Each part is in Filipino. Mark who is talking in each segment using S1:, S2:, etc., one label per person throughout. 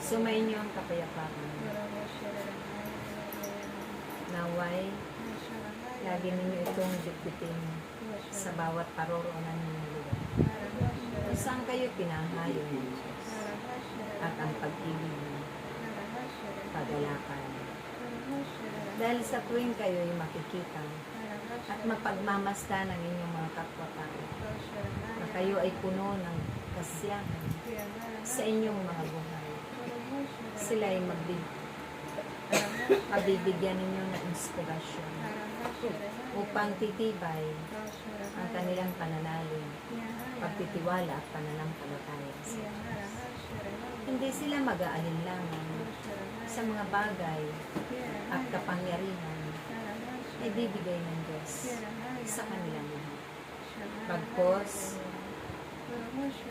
S1: Sumayin niyo ang kapayapaan. Naway, lagi ninyo itong bitbitin sa bawat paroroonan ninyong lugar. Kung saan kayo pinahayo ng Diyos at ang pag-ibig niyo, pagalakan. Dahil sa tuwing kayo'y makikita at mapagmamasdan ng inyong mga kapwa-tao, na kayo ay puno ng kasiyahan sa inyong mga buhay. Sila ay mabibigyan ninyo ng inspirasyon upang titibay ang kanilang pananalig, pagtitiwala at pananampalataya sa Diyos. Hindi sila mag-aalinlangan sa mga bagay at kapangyarihan na ibibigay ng Diyos sa kanilang lahat. Pagkos,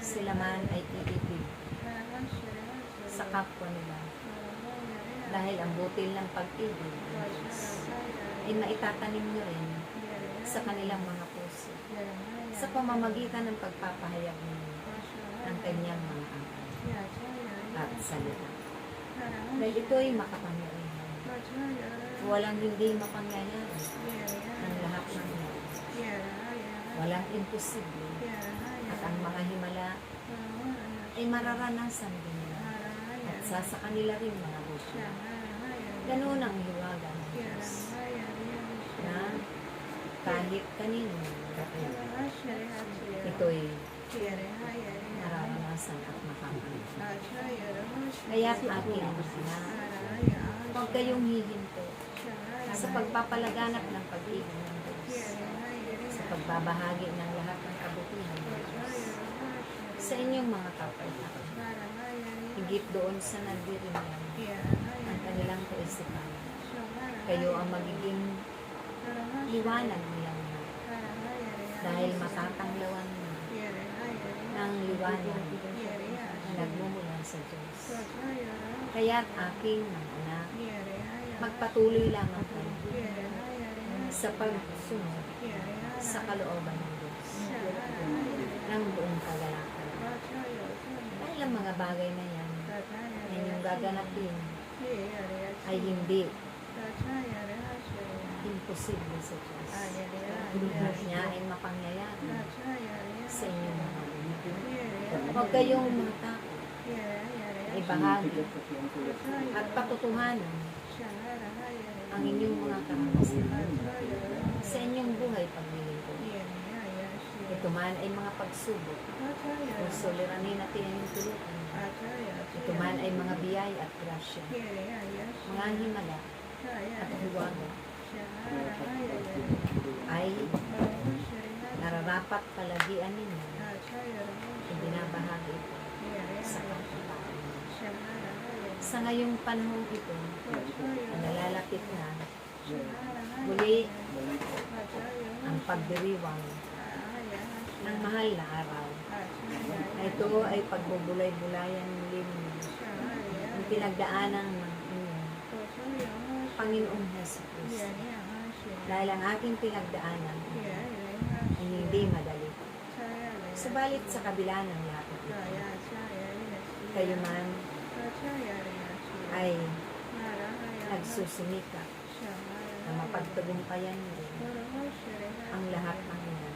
S1: sila man ay iibig sa kapwa nila dahil ang butil ng pag-ibig ng Diyos ay maitatanim nyo rin sa kanilang mga puso sa pamamagitan ng pagpapahayag ninyo ng kanyang mga angkan at salita. Dahil ito ay makapangyarihan. Walang hindi mapangyayari ang lahat ng yan. Walang imposible. At ang mga himala ay mararanasan din nila at sa kanila rin mga buhay. Ganun ang hiwaga ng Diyos na kahit kanino ito'y nararanasan at makapangyarihan. Kaya aking na huwag kayong hihinto sa pagpapalaganap ng pag-ibig ng Diyos, sa pagbabahagi ng lahat ng kabutihan ng Diyos sa inyong mga kapwa-tao. Higit doon sa nagdiringan ang kanilang kaisipan. Kayo ang magiging liwanag nilang lahat dahil matatanglawan ng liwanag na nagmumula sa Diyos. Kaya't aking mga anak, magpatuloy lamang kayo sa pagsunod sa kalooban ng Diyos ng buong kagalakan. Dahil ang mga bagay na yan na inyong gaganapin ay hindi imposible sa Diyos. Lahat niya ay mapangyayari sa inyong mga ibig. Huwag kayong matakot, ibahagi at patutuhanan ang inyong mga karanasan sa inyong buhay paglilingkod. Ito man ay mga pagsubok o suliranin natin ang inyong tulutan. Ito man ay mga biyay at grasya, mga himala at hiwaga ay nararapat palagian ninyo. Ibinabahagi ito sa kapatid. Sa ngayong panahon ito, nalalapit na muli ang pagdiriwang ng mahal na araw. Ito ay pagbubulay-bulayan muli ninyo ang pinagdaanan ng inyong Panginoong Jesucristo. Dahil ang aking pinagdaanan ay hindi madali. Subalit sa kabila ng lahat ng ito, kayo man ay nagsusumikap na mapagtagumpayan din ang lahat ng yan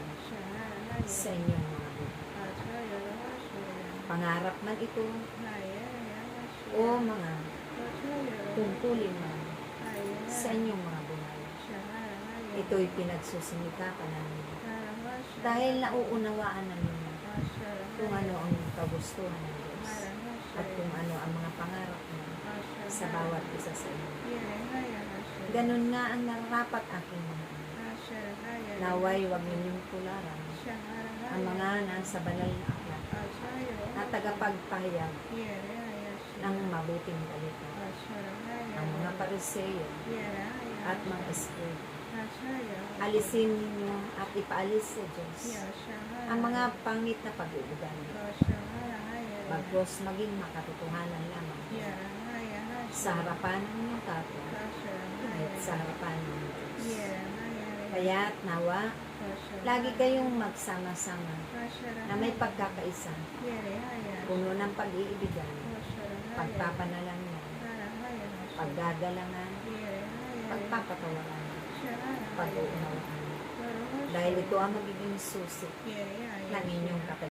S1: sa inyong mga buhay. Pangarap man ito o mga tungkulin man sa inyong mga buhay. Ito'y pinagsusumikapan namin dahil nauunawaan namin kung ano ang kagustuhan ng Diyos at kung ano ang mga pangarap niya sa bawat isa sa inyo. Ganun nga ang nararapat aking mga anak. Naway wag ninyong tularan ang mga nasa banal na aklat at tagapagpahayag ng mabuting balita. Ang mga pariseyo at mga eskrib. Alisin ninyo at ipaalis sa Diyos ang mga pangit na pag-uugali. Bagos maging makatotohanan lamang sa harapan ng inyong kapwa at sa harapan ng Diyos. Kaya't nawa, lagi kayong magsama-sama na may pagkakaisa, puno ng pag-iibigan pagpapanalangyan, paggagalangan, pagpapatawaran, pag-uunawaan. Dahil ito ang magiging susi ng inyong